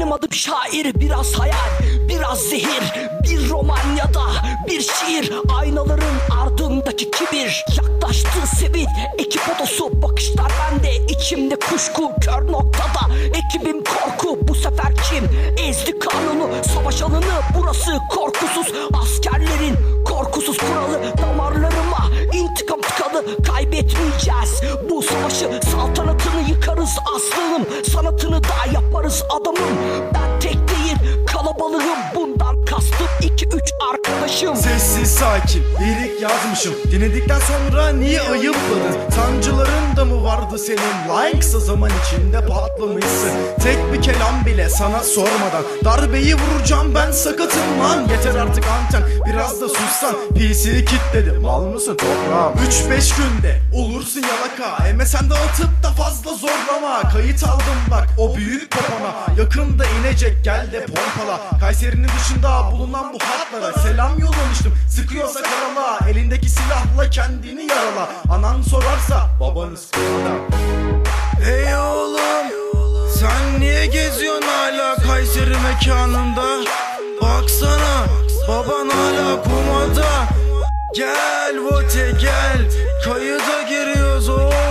Benim adım şair, biraz hayal, biraz zehir, bir roman ya da bir şiir. Aynaların ardındaki kibir, yaklaştı sevin. Ekip otosu, bakışlar bende, içimde kuşku, kör noktada. Ekibim korku, bu sefer kim? Ezdi kanunu, savaş alanı burası. Korkusuz askerlerin korkusuz kuralı. Damarlarıma intikam tıkalı, kaybetmeyeceğiz bu savaşı. Saltanatını yıkarız aslanım, sanatını da yaparız adamım. Ben tek değil kalabalığım, bundan kastım 2-3 arkadaşım. Sessiz sakin lirik yazmışım, dinledikten sonra niye ayıpladın? Sancıların da mı vardı senin? Lan kısa zaman içinde patlamışsın. Tek bir kelam bile sana sormadan darbeyi vuracağım, ben sakatım lan. Yeter artık anten, biraz da sussan. PC kilitledim, mal mısın toprağım? 3-5 günde olursun yalaka. MSN'de atıp da fazla zorlama. Kayıt aldım bak o büyük popona, yakında inecek gel de pompala. Kayseri'nin dışında bulunan bu hatlara selam yollamıştım. Sıkıyorsa karala, elindeki silahla kendini yarala. Anan sorarsa babanız kırada. Hey oğlum, sen niye geziyorsun hala Kayseri mekanında? Baksana, baban hala komada. Gel vote gel, kayıda giriyoruz oğlum.